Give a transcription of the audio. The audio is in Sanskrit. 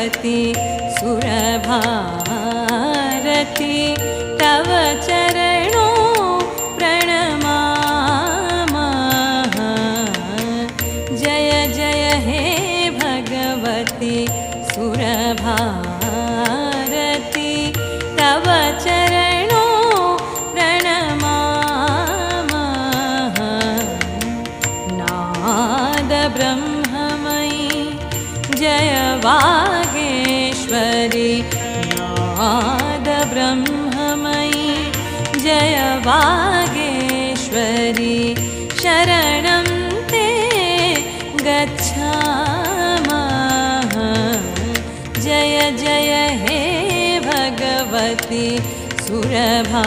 भगवति सुरभारती तव चरणों प्रणमामः। जय जय हे भगवति सुरभारती तव चरणों प्रणमामः। नाद ब्रह्ममयी जय वागेश्वरी नाद ब्रह्ममयी जय वागेश्वरी शरणं ते गच्छामः। जय जय हे भगवति सुरभा